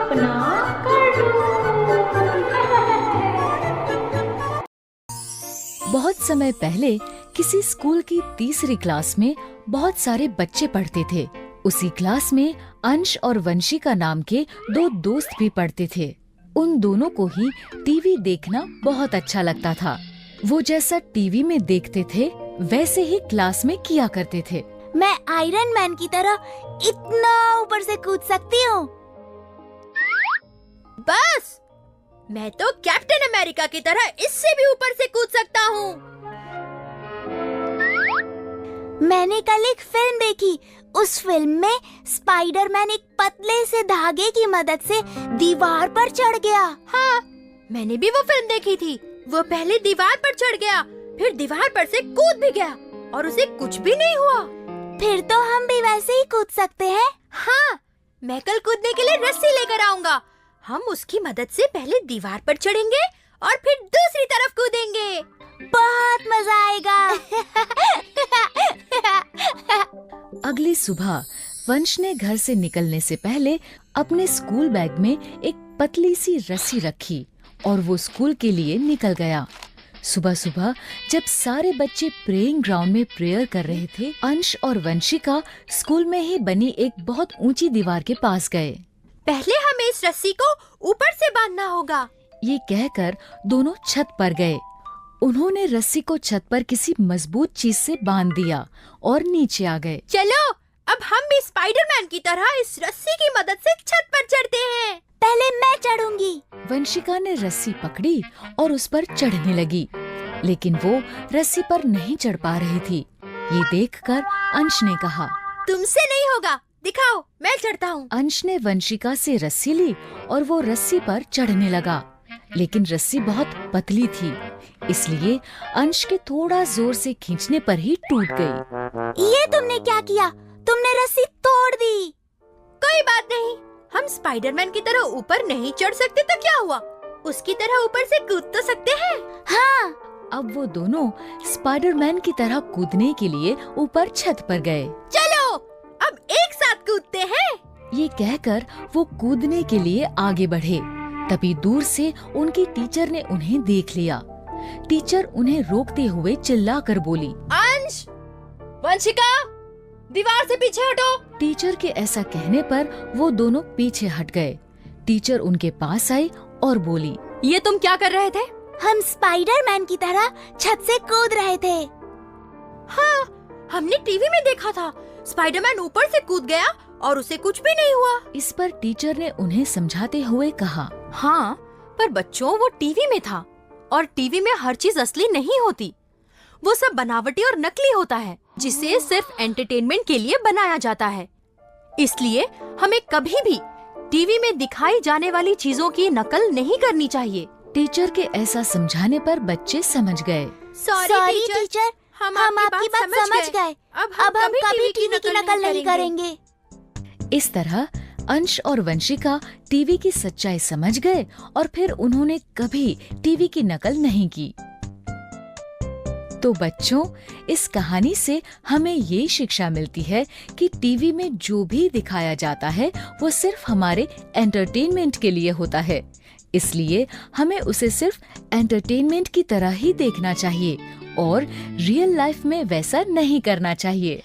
अपना कार्टून। बहुत समय पहले किसी स्कूल की तीसरी क्लास में बहुत सारे बच्चे पढ़ते थे। उसी क्लास में अंश और वंशिका नाम के दो दोस्त भी पढ़ते थे। उन दोनों को ही टीवी देखना बहुत अच्छा लगता था। वो जैसा टीवी में देखते थे वैसे ही क्लास में किया करते थे। मैं आयरन मैन की तरह इतना ऊपर से कूद सकती हूँ। बस मैं तो कैप्टन अमेरिका की तरह इससे भी ऊपर से कूद सकता हूँ। मैंने कल एक फिल्म देखी। उस फिल्म में स्पाइडरमैन एक पतले से धागे की मदद से दीवार पर चढ़ गया। हाँ, मैंने भी वो फिल्म देखी थी। वो पहले दीवार पर चढ़ गया, फिर दीवार पर से कूद भी गया और उसे कुछ भी नहीं हुआ। फिर तो हम भी वैसे ही कूद सकते हैं। हाँ, मैं कल कूदने के लिए रस्सी लेकर आऊंगा। हम उसकी मदद से पहले दीवार पर चढ़ेंगे और फिर दूसरी तरफ कूदेंगे। बहुत मजा आएगा। अगली सुबह वंश ने घर से निकलने से पहले अपने स्कूल बैग में एक पतली सी रस्सी रखी और वो स्कूल के लिए निकल गया। सुबह सुबह जब सारे बच्चे प्रेइंग ग्राउंड में प्रेयर कर रहे थे, अंश और वंशिका स्कूल में ही बनी एक बहुत ऊंची दीवार के पास गए। पहले हमें इस रस्सी को ऊपर से बांधना होगा। ये कहकर दोनों छत पर गए। उन्होंने रस्सी को छत पर किसी मजबूत चीज से बांध दिया और नीचे आ गए। चलो, अब हम भी स्पाइडरमैन की तरह इस रस्सी की मदद से छत पर चढ़ते हैं। पहले मैं चढ़ूंगी। वंशिका ने रस्सी पकड़ी और उस पर चढ़ने लगी, लेकिन वो रस्सी पर नहीं चढ़ पा रही थी। ये देखकर अंश ने कहा, तुमसे नहीं होगा, दिखाओ, मैं चढ़ता हूँ। अंश ने वंशिका से रस्सी ली और वो रस्सी पर चढ़ने लगा, लेकिन रस्सी बहुत पतली थी, इसलिए अंश के थोड़ा जोर से खींचने पर ही टूट गई। ये तुमने क्या किया? तुमने रस्सी तोड़ दी। कोई बात नहीं, हम स्पाइडरमैन की तरह ऊपर नहीं चढ़ सकते तो क्या हुआ, उसकी तरह ऊपर से कूद तो सकते हैं। हाँ। अब वो दोनों स्पाइडरमैन की तरह कूदने के लिए ऊपर छत पर गए। चलो, अब एक साथ कूदते हैं। ये कहकर वो कूदने के लिए आगे बढ़े। तभी दूर से उनकी टीचर ने उन्हें देख लिया। टीचर उन्हें रोकते हुए चिल्लाकर बोली, अंश, वंशिका, दीवार से पीछे हटो। टीचर के ऐसा कहने पर वो दोनों पीछे हट गए। टीचर उनके पास आई और बोली, ये तुम क्या कर रहे थे? हम स्पाइडरमैन की तरह छत से कूद रहे थे। हाँ, हमने टीवी में देखा था, स्पाइडरमैन ऊपर से कूद गया और उसे कुछ भी नहीं हुआ। इस पर टीचर ने उन्हें समझाते हुए कहा, हाँ, पर बच्चों, वो टीवी में था और टीवी में हर चीज असली नहीं होती। वो सब बनावटी और नकली होता है, जिसे सिर्फ एंटरटेनमेंट के लिए बनाया जाता है। इसलिए हमें कभी भी टीवी में दिखाई जाने वाली चीजों की नकल नहीं करनी चाहिए। टीचर के ऐसा समझाने पर बच्चे समझ गए। सॉरी टीचर, हम आपकी बात समझ गए। अब हम कभी टीवी की नकल नहीं करेंगे। इस तरह अंश और वंशिका टीवी की सच्चाई समझ गए और फिर उन्होंने कभी टीवी की नकल नहीं की। तो बच्चों, इस कहानी से हमें ये शिक्षा मिलती है कि टीवी में जो भी दिखाया जाता है वो सिर्फ हमारे एंटरटेनमेंट के लिए होता है। इसलिए हमें उसे सिर्फ एंटरटेनमेंट की तरह ही देखना चाहिए और रियल लाइफ में वैसा नहीं करना चाहिए।